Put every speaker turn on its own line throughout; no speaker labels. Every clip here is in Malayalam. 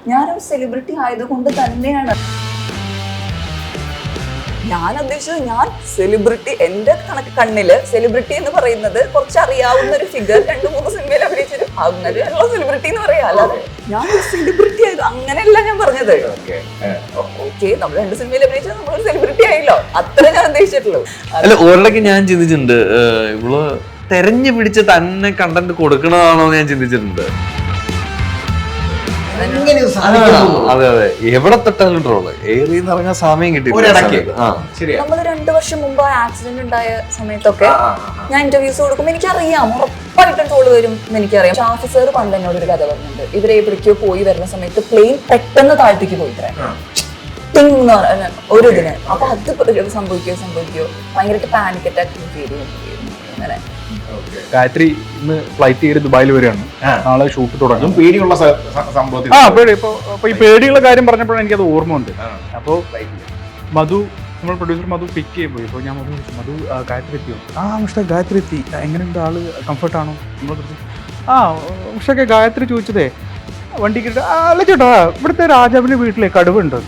ഞാനൊരു സെലിബ്രിറ്റി ആയതുകൊണ്ട് തന്നെയാണ് ഞാൻ ഉദ്ദേശിച്ചത്. ഞാൻ സെലിബ്രിറ്റി, എന്റെ കണ്ണില് സെലിബ്രിറ്റി എന്ന് പറയുന്നത് കുറച്ച് അറിയാവുന്ന ഒരു ഫിഗർ 2-3 സിനിമയിൽ അഭിനയിച്ചൊരു അങ്ങനെയുള്ള സെലിബ്രിറ്റി എന്ന് പറയാം. അല്ലാതെ ഞാൻ ഒരു സെലിബ്രിറ്റി ആയത് അങ്ങനെയല്ല ഞാൻ പറഞ്ഞത്. ഓക്കെ, നമ്മൾ 2 സിനിമയിൽ അഭിനയിച്ചാൽ നമ്മളൊരു സെലിബ്രിറ്റി ആയില്ലോ, അത്ര ഞാൻ ഉദ്ദേശിച്ചിട്ടുള്ളൂ.
അല്ല, ഒരിടയ്ക്ക് ഞാൻ ചിന്തിച്ചിട്ടുണ്ട്, ഇവള് തെരഞ്ഞു പിടിച്ച് തന്നെ കണ്ടന്റ് കൊടുക്കണതാണോ എന്ന് ഞാൻ ചിന്തിച്ചിട്ടുണ്ട്. അതെ അതെ, എവിടെ തൊട്ടാലും ട്രോള് ഏറിന്ന് ഇറങ്ങാൻ സമയം കിട്ടി.
നമ്മള് 2 വർഷം മുമ്പ് ആക്സിഡന്റ് ഉണ്ടായ സമയത്തൊക്കെ ഞാൻ ഇന്റർവ്യൂസ് കൊടുക്കുമ്പോൾ എനിക്കറിയാം ഉറപ്പായിട്ടും ട്രോള് വരും എന്ന് എനിക്കറിയാം. ഷാഫി സാർ പണ്ട് എന്നോട് ഒരു കഥ പറഞ്ഞിട്ടുണ്ട്. ഇവരെ എവിടേക്കോ പോയി വരുന്ന സമയത്ത് പ്ലെയിൻ പെട്ടെന്ന് താഴ്ത്തേക്ക് പോയി ഒരു ഇതിന്. അപ്പൊ അത് സംഭവിക്കോ ഭയങ്കരമായിട്ട് പാനിക് അറ്റാക്ക് ഫീൽ അങ്ങനെ.
ഗായത്രി ഇന്ന് ഫ്ലൈറ്റ് കയറി ദുബായിൽ വരികയാണ്. നാളെ ഷൂട്ട് തുടങ്ങും.
പേടിയുള്ള സംഭവത്തിൽ
പേടി. ഇപ്പൊ ഈ പേടിയുള്ള കാര്യം പറഞ്ഞപ്പോഴാണ് എനിക്കത് ഓർമ്മ ഉണ്ട്. അപ്പോൾ മധു, നമ്മൾ പ്രൊഡ്യൂസർ മധു പിക്ക് ചെയ്യാൻ പോയി. അപ്പോൾ ഞാൻ മധു വിളിച്ചു, മധു ഗായത്രി എത്തിയോ? മിസ്റ്റർ ഗായത്രി എത്തി. എങ്ങനെയുണ്ട് ആള്, കംഫർട്ടാണോ? പക്ഷേ ഗായത്രി ചോദിച്ചതേ വണ്ടി കിട്ട അല്ല ചേട്ടാ, ഇവിടുത്തെ രാജാവിന്റെ വീട്ടിലെ കടുവുണ്ട്.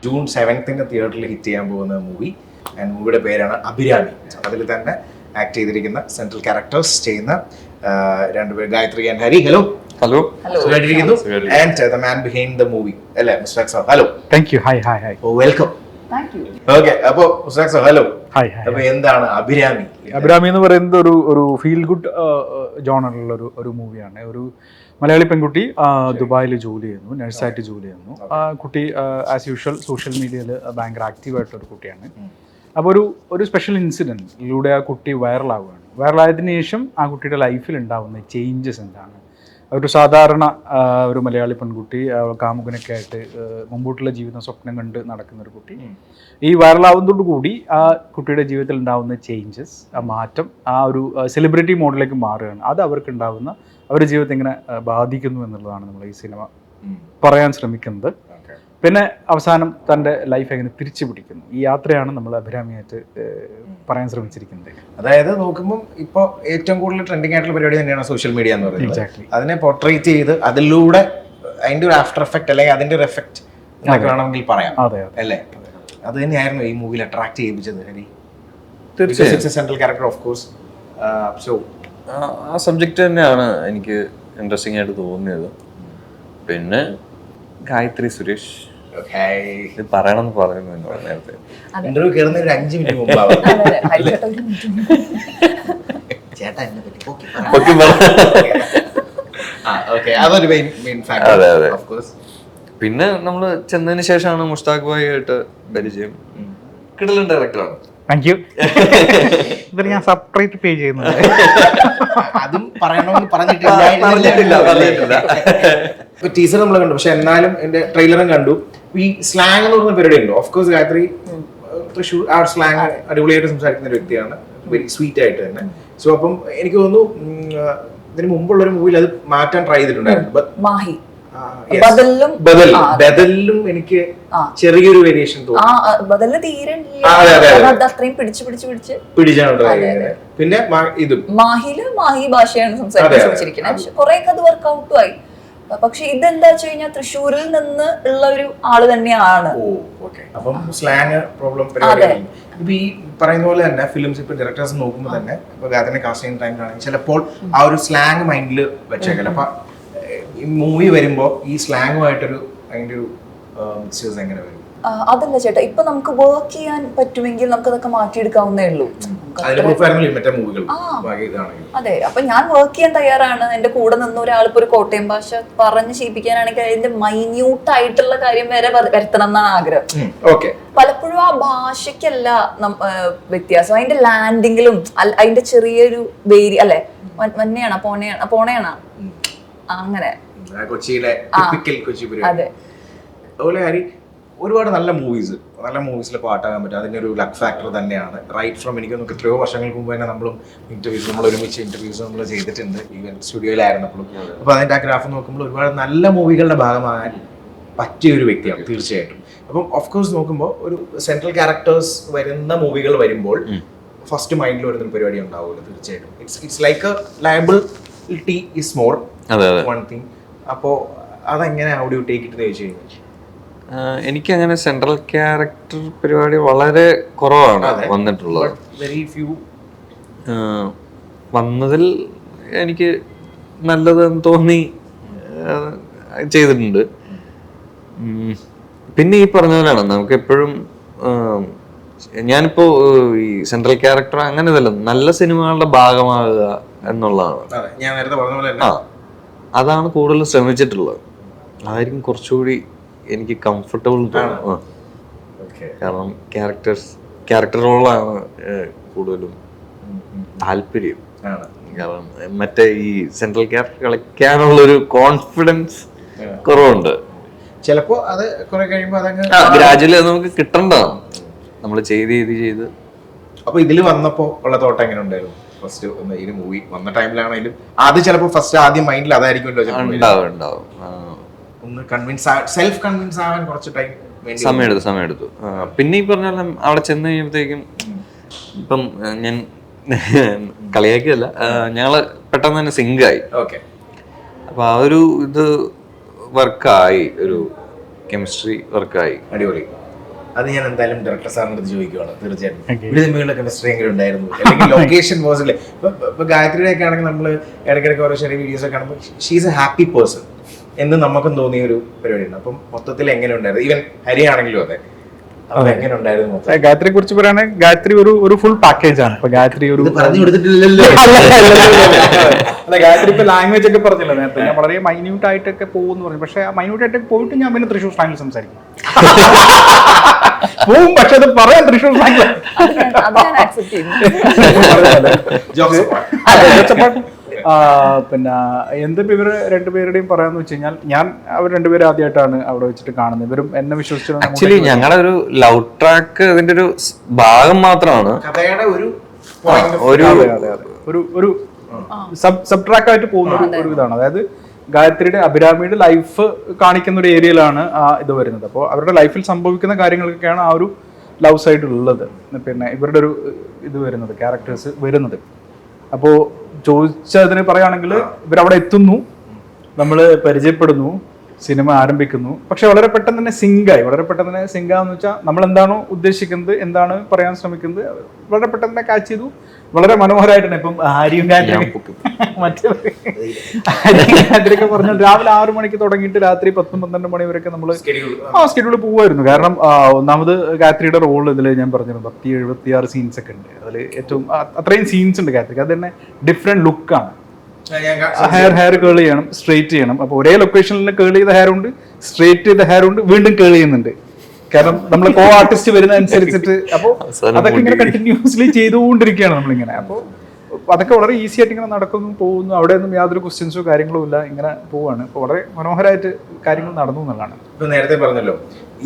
ജൂൺ 7th തിയേറ്ററിൽ ഹിറ്റ് ചെയ്യാൻ പോകുന്ന മൂവി. ആൻഡ് മൂവിയുടെ പേരാണ് അഭിരാമി. അതിൽ തന്നെ ആക്ട് ചെയ്തിരിക്കുന്ന സെൻട്രൽ ക്യാരക്ടേഴ്സ് ചെയ്യുന്ന 2 പേര്, Gayathri and Hari. Hello.
Hello.
സുഖമായിട്ടിരിക്കുന്നു. And the man behind the movie അല്ലേ, mister Akshar. Hello.
Thank you. Hi hi hi.
Welcome. Okay, അപ്പോ മിസ്റ്റർ അക്സർ ഹലോ. അപ്പൊ എന്താണ് അഭിരാമി?
അഭിരാമി എന്ന് പറയുന്നത് ഒരു ഫീൽ ഗുഡ് ജോണറിലുള്ള ഒരു മൂവിയാണ്. ഒരു മലയാളി പെൺകുട്ടി ദുബായിൽ ജോലി ചെയ്യുന്നു, നഴ്സായിട്ട് ജോലി ചെയ്യുന്നു. ആ കുട്ടി ആസ് യൂഷ്വൽ സോഷ്യൽ മീഡിയയിൽ ഭയങ്കര ആക്റ്റീവായിട്ടുള്ളൊരു കുട്ടിയാണ്. അപ്പോൾ ഒരു സ്പെഷ്യൽ ഇൻസിഡൻറ്റിലൂടെ ആ കുട്ടി വൈറലാവുകയാണ്. വൈറലായതിനു ശേഷം ആ കുട്ടിയുടെ ലൈഫിൽ ഉണ്ടാകുന്ന ചേഞ്ചസ് എന്താണ്? ഒരു സാധാരണ ഒരു മലയാളി പെൺകുട്ടി കാമുകനൊക്കെ ആയിട്ട് മുമ്പോട്ടുള്ള ജീവിതം സ്വപ്നം കണ്ട് നടക്കുന്ന ഒരു കുട്ടി ഈ വൈറലാവുന്നതോടുകൂടി ആ കുട്ടിയുടെ ജീവിതത്തിൽ ഉണ്ടാകുന്ന ചേഞ്ചസ്, ആ മാറ്റം, ആ ഒരു സെലിബ്രിറ്റി മോഡിലേക്ക് മാറുകയാണ്. അത് അവർക്ക് ഉണ്ടാകുന്ന അവരുടെ ജീവിതത്തെ എങ്ങനെ ബാധിക്കുന്നു എന്നുള്ളതാണ് നമ്മൾ ഈ സിനിമ പറയാൻ ശ്രമിക്കുന്നത്. പിന്നെ അവസാനം തൻ്റെ ലൈഫ് എങ്ങനെ തിരിച്ചു പിടിക്കുന്നു, ഈ യാത്രയാണ് നമ്മൾ അഭിരാമിയായിട്ട് പറയാൻ ശ്രമിച്ചിരിക്കുന്നത്.
അതായത് നോക്കുമ്പോൾ ഇപ്പോൾ ഏറ്റവും കൂടുതൽ ട്രെൻഡിങ് ആയിട്ടുള്ള പരിപാടി തന്നെയാണ് സോഷ്യൽ മീഡിയ എന്ന് പറയുന്നത്. അതിനെ പോർട്രേറ്റ് ചെയ്ത് അതിലൂടെ അതിൻ്റെ ഒരു ആഫ്റ്റർ എഫക്റ്റ് അല്ലെങ്കിൽ അതിൻ്റെ ഒരു എഫക്റ്റ് എന്നൊക്കെ വേണമെങ്കിൽ പറയാം അല്ലേ? അത് തന്നെയായിരുന്നു ഈ മൂവിയിൽ അട്രാക്ട് ചെയ്യിപ്പിച്ചത് ഹരി. തീർച്ചയായും central character of course. So
ആ സബ്ജക്റ്റ് തന്നെയാണ് എനിക്ക് ഇൻട്രസ്റ്റിംഗ് ആയിട്ട് തോന്നിയത്. പിന്നെ ഗായത്രി സുരേഷ് പറയണമെന്ന് പറയുന്നു നേരത്തെ
ഇന്റർവ്യൂ കേറുന്ന ഒരു 5 മിനിറ്റ് മുമ്പാണ്. ചേട്ടാ എന്നെ പറ്റി അതൊരു മെയിൻ ഫാക്ടർ ഓഫ് കോഴ്സ്.
പിന്നെ നമ്മൾ ചെന്നതിന് ശേഷമാണ് മുഷ്താഖ് ഭായി ആയിട്ട് പരിചയം. കിടലൻ ഡയറക്ടറാണ്.
Thank you. ഇതിന് ഞാൻ സെപ്പറേറ്റ് പേ ചെയ്യുന്നുണ്ട്.
അതും പറയണമെന്ന് പറഞ്ഞിട്ടില്ല. ഇപ്പൊ ടീസർ നമ്മൾ കണ്ടു, പക്ഷെ എന്നാലും എന്റെ ട്രെയിലറും കണ്ടു. ഈ സ്ലാങ് എന്ന് പറഞ്ഞ പരിപാടി ഉണ്ടോ? ഓഫ് കോഴ്സ് ഗായത്രി തൃശ്ശൂർ ആ സ്ലാങ് അടിപൊളിയായിട്ട് സംസാരിക്കുന്ന ഒരു വ്യക്തിയാണ്, വെരി സ്വീറ്റ് ആയിട്ട് തന്നെ. സോ അപ്പം എനിക്ക് തോന്നുന്നു ഇതിന് മുമ്പുള്ള ഒരു മൂവിയിൽ അത് മാറ്റാൻ ട്രൈ ചെയ്തിട്ടുണ്ടായിരുന്നു. ബദലിലും എനിക്ക് ചെറിയൊരു വേരിയേഷൻ തോന്നി. പിന്നെ ഇതും
മാഹി ഭാഷയാണ് സംസാരിക്കാൻ ശ്രമിച്ചിരിക്കുന്നത്. കുറെ അത് വർക്ക്ഔട്ടും ആയി. പക്ഷെ ഇതെന്താ വെച്ച് കഴിഞ്ഞാൽ തൃശ്ശൂരിൽ നിന്ന് ഉള്ള ഒരു ആള് തന്നെയാണ്.
അപ്പം സ്ലാങ് പ്രോബ്ലം. ഇപ്പൊ ഈ പറയുന്ന പോലെ തന്നെ ഫിലിംസ് ഇപ്പൊ ഡയറക്ടേഴ്സ് നോക്കുമ്പോൾ തന്നെ ഇപ്പൊ അതിനെ കാസ്റ്റ് ചെയ്യുന്ന ടൈമിലാണെങ്കിൽ ചിലപ്പോൾ ആ ഒരു സ്ലാങ് മൈൻഡിൽ വെച്ചേക്കല്ല. അപ്പൊ ഈ മൂവി വരുമ്പോ ഈ സ്ലാങ്ങുമായിട്ടൊരു അതിന്റെ ഒരു മിക്സേഴ്സ് എങ്ങനെ വരും?
അതല്ല ചേട്ടാ, ഇപ്പൊ നമുക്ക് വർക്ക് ചെയ്യാൻ പറ്റുമെങ്കിൽ നമുക്ക് അതൊക്കെ മാറ്റിയെടുക്കാവുന്നേ ഉള്ളൂ. അതെ, അപ്പൊ ഞാൻ വർക്ക് ചെയ്യാൻ തയ്യാറാണ്. എന്റെ കൂടെ നിന്ന് ഒരാളിപ്പോ ഒരു കോട്ടയം ഭാഷ പറഞ്ഞ് ശീലിപ്പിക്കാനാണെങ്കിൽ അതിന്റെ മൈന്യൂട്ട് ആയിട്ടുള്ള കാര്യം വരെ വരുത്തണം എന്നാണ് ആഗ്രഹം. പലപ്പോഴും ആ ഭാഷയ്ക്കല്ല വ്യത്യാസം, അതിന്റെ ലാൻഡിങ്ങിലും അതിന്റെ ചെറിയൊരു വേരി അല്ലെ, മന്നെയാണോ പോണയാണോ അങ്ങനെ.
കൊച്ചിയിലെ
അതെ.
അതുപോലെ ഹരി ഒരുപാട് നല്ല മൂവീസിൽ പാട്ടാകാൻ പറ്റും. അതിൻ്റെ ഒരു ലക്ക് ഫാക്ടർ തന്നെയാണ്. റൈറ്റ് ഫ്രം എനിക്ക് നമുക്ക് എത്രയോ വർഷങ്ങൾക്ക് മുമ്പ് തന്നെ നമ്മൾ ഒരുമിച്ച് ഇന്റർവ്യൂസ് നമ്മൾ ചെയ്തിട്ടുണ്ട്, ഈവൻ സ്റ്റുഡിയോയിലായിരുന്നപ്പോഴും. അപ്പോൾ അതിൻ്റെ ആ ഗ്രാഫ് നോക്കുമ്പോൾ ഒരുപാട് നല്ല മൂവികളുടെ ഭാഗമാകാൻ പറ്റിയ ഒരു വ്യക്തിയാണ് തീർച്ചയായിട്ടും. അപ്പം ഓഫ് കോഴ്സ് നോക്കുമ്പോൾ ഒരു സെൻട്രൽ ക്യാരക്ടേഴ്സ് വരുന്ന മൂവികൾ വരുമ്പോൾ ഫസ്റ്റ് മൈൻഡിൽ വരുന്ന പരിപാടി ഉണ്ടാവുമല്ലോ തീർച്ചയായിട്ടും. It's like A liability is more one thing. അപ്പോൾ അതെങ്ങനെ how do you take it എന്ന് ചോദിച്ചു കഴിഞ്ഞാൽ
എനിക്ക് അങ്ങനെ സെൻട്രൽ ക്യാരക്ടർ പരിപാടി വളരെ കുറവാണ് വന്നിട്ടുള്ളത്.
വെരി ഫ്യൂ
വന്നതിൽ എനിക്ക് നല്ലതെന്ന് തോന്നി ചെയ്തിട്ടുണ്ട്. പിന്നെ ഈ പറഞ്ഞ പോലെയാണ് നമുക്ക് എപ്പോഴും ഞാനിപ്പോ ഈ സെൻട്രൽ ക്യാരക്ടർ അങ്ങനെ ഇതല്ല, നല്ല സിനിമകളുടെ ഭാഗമാകുക എന്നുള്ളതാണ്.
ഞാൻ നേരത്തെ പറഞ്ഞ പോലെ
അതാണ് കൂടുതൽ ശ്രമിച്ചിട്ടുള്ളത്. അതായിരിക്കും കുറച്ചുകൂടി എനിക്ക് കംഫർട്ടബിൾ തോന്നുന്നു. കാരണം ക്യാരക്ടർ റോളാണ് കൂടുതലും താല്പര്യം. കാരണം മറ്റേ ഈ സെൻട്രൽ ക്യാരക്ടർ കളിക്കാനുള്ള ഒരു കോൺഫിഡൻസ് കുറവുണ്ട്.
ചിലപ്പോ അത് കുറെ കഴിയുമ്പോ
ഗ്രാജുവലി അത് നമുക്ക് കിട്ടേണ്ടതാണ്. നമ്മൾ ചെയ്ത്
അപ്പൊ ഇതില് വന്നപ്പോ ഉള്ള തോട്ടം എങ്ങനെ ഉണ്ടായിരുന്നു? ഫസ്റ്റ് ഈ മൂവി വന്ന ടൈമിലാണെങ്കിലും അത് ചിലപ്പോ ഫസ്റ്റ് ആദ്യം മൈൻഡിൽ അതായിരിക്കുമല്ലോ
ഉണ്ടാവും.
ഒന്ന് സെൽഫ് കൺവിൻസ് ആവാൻ കുറച്ച് ടൈം
സമയമെടുത്തു. പിന്നെ ഈ പറഞ്ഞ അവിടെ ചെന്ന് കഴിയുമ്പോഴത്തേക്കും ഇപ്പം ഞാൻ കളിയാക്കിയല്ല, ഞങ്ങള് പെട്ടെന്ന് തന്നെ സിങ്കായി. അപ്പൊ ആ ഒരു ഇത് വർക്കായി, ഒരു കെമിസ്ട്രി വർക്കായി.
അടിപൊളി. അത് ഞാൻ എന്തായാലും ഡയറക്ടർ സാറിന്റെ അടുത്ത് ചോദിക്കുവാണ് തീർച്ചയായിട്ടും. ഇവിടെ തമ്മിലുള്ള കെമിസ്ട്രി എങ്ങനെ ഉണ്ടായിരുന്നു, അല്ലെങ്കിൽ ലൊക്കേഷൻ വാസിലെ ഇപ്പൊ ഗായത്രിയുടെ ഒക്കെ ആണെങ്കിൽ നമ്മള് ഇടയ്ക്കിടയ്ക്ക് ഓരോ ചെറിയ വീഡിയോസ് ഒക്കെ കാണുമ്പോൾ ഷീസ് എ ഹാപ്പി പേഴ്സൺ എന്ന് നമുക്കും തോന്നിയ ഒരു പരിപാടിയാണ്. അപ്പം മൊത്തത്തിൽ എങ്ങനെ ഉണ്ടായിരുന്നു? ഈവൻ ഹരി ആണെങ്കിലും അതെ, എങ്ങനെ ഉണ്ടായിരുന്നു?
ഗായത്രിയെ കുറിച്ച് പറയുകയാണെങ്കിൽ ഗായത്രി ഒരു ഫുൾ പാക്കേജ് ആണ്. ഇപ്പൊ ഗായത്രി ഒരു
പറഞ്ഞു കൊടുത്തിട്ടില്ലല്ലോ.
അല്ല, ഗായത്രി ഇപ്പൊ ലാംഗ്വേജ് ഒക്കെ പറഞ്ഞില്ല നേരത്തെ, ഞാൻ വളരെ മൈന്യൂട്ട് ആയിട്ടൊക്കെ പോകുന്നു പറഞ്ഞു. പക്ഷെ ആ മൈന്യൂട്ട് ആയിട്ടൊക്കെ പോയിട്ട് ഞാൻ പിന്നെ തൃശ്ശൂർ സ്ലാങ്ങിൽ സംസാരിക്കും പോവും, പക്ഷെ അത് പറയാൻ തൃശ്ശൂർ സ്ലാങ്ങിൽ. പിന്നെ എന്ത് ഇവർ രണ്ടുപേരുടെയും പറയാന്ന് വെച്ച് കഴിഞ്ഞാൽ, ഞാൻ അവർ രണ്ടുപേരും ആദ്യമായിട്ടാണ് അവിടെ വെച്ചിട്ട് കാണുന്നത്. ഇവരും എന്നെ വിശ്വസിച്ചു.
ആക്ച്വലി ഞങ്ങളുടെ ഒരു ലവ് ട്രാക്ക് ഇതിന്റെ ഒരു ഭാഗം മാത്രമാണ്,
ഒരു സബ് ട്രാക്ക് ആയിട്ട് പോകുന്ന ഒരു ഇതാണ്. അതായത് ഗായത്രിയുടെ അഭിരാമിയുടെ ലൈഫ് കാണിക്കുന്ന ഒരു ഏരിയയിലാണ് ആ ഇത് വരുന്നത്. അപ്പോൾ അവരുടെ ലൈഫിൽ സംഭവിക്കുന്ന കാര്യങ്ങൾക്കൊക്കെയാണ് ആ ഒരു ലവ് സൈഡ് ഉള്ളത്. പിന്നെ ഇവരുടെ ഒരു ഇത് വരുന്നത്, ക്യാരക്ടേഴ്സ് വരുന്നത്. അപ്പോൾ ചോദിച്ചതിന് പറയുകയാണെങ്കിൽ ഇവരവിടെ എത്തുന്നു, നമ്മൾ പരിചയപ്പെടുന്നു, സിനിമ ആരംഭിക്കുന്നു. പക്ഷെ വളരെ പെട്ടെന്ന് തന്നെ സിങ്കാന്ന് വെച്ചാൽ നമ്മൾ എന്താണോ ഉദ്ദേശിക്കുന്നത്, എന്താണ് പറയാൻ ശ്രമിക്കുന്നത്, വളരെ പെട്ടെന്ന് തന്നെ കാച്ച് ചെയ്തു. വളരെ മനോഹരമായിട്ടാണ്. ഇപ്പം ഹാരിയും ഗായത്രിയൊക്കെ പറഞ്ഞാൽ രാവിലെ 6 മണിക്ക് തുടങ്ങിയിട്ട് രാത്രി 10-12 മണി വരെയൊക്കെ നമ്മൾ സ്കെഡ്യൂൾ പോവായിരുന്നു. കാരണം ഒന്നാമത് ഗായത്രിയുടെ റോൾ ഇതിൽ ഞാൻ പറഞ്ഞിരുന്നു 76 സീൻസ് ഒക്കെ ഉണ്ട്. അതിൽ ഏറ്റവും അത്രയും സീൻസ് ഉണ്ട് ഗായത്രിക്ക്. അത് തന്നെ ഡിഫറെന്റ് ലുക്കാണ്. ഹെയർ കേൾ ചെയ്യണം, സ്ട്രെയിറ്റ് ചെയ്യണം. അപ്പൊ ഒരേ ലൊക്കേഷനിൽ കേൾ ചെയ്ത ഹെയർ ഉണ്ട്, സ്ട്രെയിറ്റ് ചെയ്ത ഹെയർ ഉണ്ട്, വീണ്ടും കേൾ ചെയ്യുന്നുണ്ട്. കാരണം നമ്മൾ കോ ആർട്ടിസ്റ്റ് വരുന്ന അനുസരിച്ചിട്ട് അപ്പോൾ അതൊക്കെ ഇങ്ങനെ കണ്ടിന്യൂസ്ലി ചെയ്തുകൊണ്ടിരിക്കുകയാണ് നമ്മളിങ്ങനെ. അപ്പോൾ അതൊക്കെ വളരെ ഈസി ആയിട്ട് ഇങ്ങനെ നടക്കുന്നു, പോകുന്നു. അവിടെ ഒന്നും യാതൊരു ക്വസ്റ്റ്യൻസോ കാര്യങ്ങളോ ഇല്ല, ഇങ്ങനെ പോവാണ്. അപ്പോൾ വളരെ മനോഹരമായിട്ട് കാര്യങ്ങൾ നടന്നു എന്നുള്ളതാണ്.
ഇപ്പൊ നേരത്തെ പറഞ്ഞല്ലോ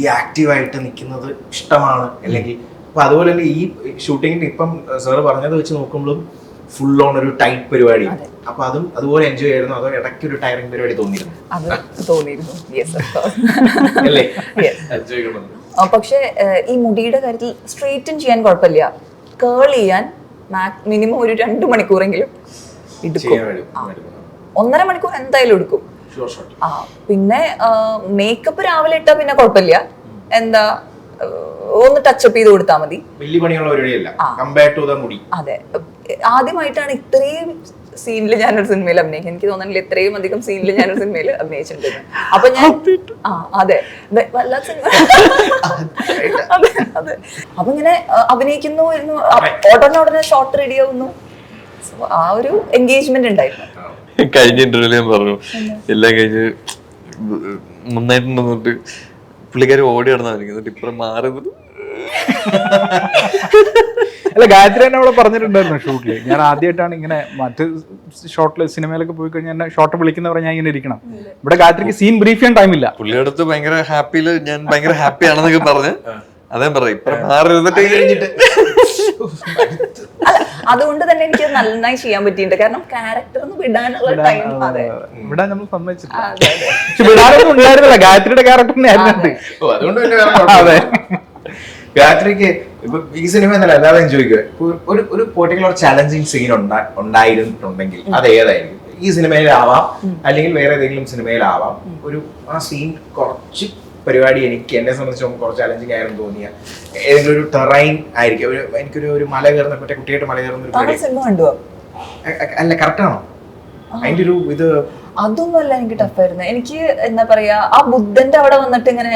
ഈ ആക്റ്റീവായിട്ട് നിൽക്കുന്നത് ഇഷ്ടമാണ്, അല്ലെങ്കിൽ അപ്പൊ അതുപോലെ തന്നെ ഈ ഷൂട്ടിങ്ങിന്റെ ഇപ്പം സാറ് പറഞ്ഞത് വെച്ച് നോക്കുമ്പോഴും ഫുൾ ഓൺ ഒരു ടൈറ്റ് പരിപാടി. അപ്പൊ അതും അതുപോലെ എൻജോയ് ആയിരുന്നു, അതോ ഇടയ്ക്ക് ഒരു ടയറിംഗ് പരിപാടി തോന്നിയിരുന്നു?
പക്ഷെ ഈ മുടിയുടെ കാര്യത്തിൽ സ്ട്രെയിറ്റൻ ചെയ്യാൻ കുഴപ്പമില്ല, കേൾ ചെയ്യാൻ മിനിമം ഒരു 2 മണിക്കൂറെങ്കിലും എടുക്കും. 1.5 മണിക്കൂർ എന്തായാലും എടുക്കും. പിന്നെ മേക്കപ്പ് രാവിലെ ഇട്ടാ പിന്നെ കുഴപ്പമില്ല, എന്താ ഒന്ന് ടച്ചപ്പ് ചെയ്ത് കൊടുത്താൽ മതി. അതെ, ആദ്യമായിട്ടാണ് ഇത്രയും സീനിൽ ഞാനൊരു സിനിമയിൽ അഭിനയിക്കുന്നത്. എനിക്ക് തോന്നുന്നില്ല ഇത്രയും അധികം സീനിൽ ഞാനൊരു സിനിമയിൽ അഭിനയിച്ചിട്ടുണ്ട്. അപ്പൊ ഞാൻ അതെ വല്ലാത്ത സിനിമ. അതെ, അപ്പൊ ഇങ്ങനെ അഭിനയിക്കുന്നു, ഉടനെ ഷോട്ട് റെഡി ആവുന്നു. ആ ഒരു എൻഗേജ്മെന്റ് ഉണ്ടായിരുന്നു.
കഴിഞ്ഞ ഇന്റർവ്യൂല് ഞാൻ പറഞ്ഞു, എല്ലാം കഴിഞ്ഞ് നന്നായിട്ടുണ്ടെന്നിട്ട് പുള്ളിക്കാർ ഓടി നടന്നിരിക്കുന്നുണ്ട്, ഇപ്പുറം മാറുന്നത്.
അല്ല, ഗായത്രി തന്നെ അവിടെ പറഞ്ഞിട്ടുണ്ടായിരുന്നു ഷൂട്ടില്. ഞാൻ ആദ്യമായിട്ടാണ് ഇങ്ങനെ മറ്റ് ഷോട്ടില് സിനിമയിലൊക്കെ പോയി കഴിഞ്ഞാൽ എന്നെ ഷോട്ട് വിളിക്കുന്നവരെ ഞാൻ ഇങ്ങനെ ഇരിക്കണം. ഇവിടെ ഗായത്രിക്ക് സീൻ ബ്രീഫ് ചെയ്യാൻ ടൈമില്ല.
പുള്ളിയുടെ അടുത്ത് ഭയങ്കര ഹാപ്പിയില് ഞാൻ ഭയങ്കര ഹാപ്പി ആണെന്നൊക്കെ പറഞ്ഞ് അതേ പറയും, ഇപ്പുറം മാറിട്ട് കഴിഞ്ഞിട്ട്.
അതുകൊണ്ട് തന്നെ എനിക്ക് നന്നായി ചെയ്യാൻ പറ്റിയിട്ടുണ്ട്. കാരണം ക്യാരക്ടറിന് വിടാനുള്ള ടൈം
വിടാൻ നമ്മൾ സമ്മതിച്ചിട്ടില്ല. പക്ഷെ വിടാനൊന്നും ഉണ്ടായിരുന്നില്ല, ഗായത്രിയുടെ ക്യാരക്ടറിനെ ആയിരുന്നു.
അതുകൊണ്ട്
അതെ,
ഗായത്രിക്ക് ഇപ്പൊ ഈ സിനിമ എന്നല്ല അല്ലാതെ ഞാൻ ചോദിക്കുക, ഒരു പെർട്ടിക്കുലർ ചാലഞ്ചിങ് സീൻ ഉണ്ടായിരുന്നിട്ടുണ്ടെങ്കിൽ അത് ഏതായിരിക്കും? ഈ സിനിമയിലാവാം അല്ലെങ്കിൽ വേറെ ഏതെങ്കിലും സിനിമയിലാവാം. ആ സീൻ കുറച്ച് പരിപാടി എന്നെ സംബന്ധിച്ച് കുറച്ച് ചാലഞ്ചിങ് ആയിരുന്നു തോന്നിയ ഏതെങ്കിലും ഒരു ടെറൈൻ ആയിരിക്കും. എനിക്കൊരു മല കയറുന്ന മറ്റേ കുട്ടിയായിട്ട് മല കയറുന്ന ഒരു പരിപാടി അല്ല, കറക്റ്റ് ആണോ? അതിന്റെ ഒരു ഇത്
അതൊന്നുമല്ല എനിക്ക് ടഫായിരുന്നു. എനിക്ക് എന്താ പറയാ, ആ ബുദ്ധന്റെ അവിടെ വന്നിട്ട് ഇങ്ങനെ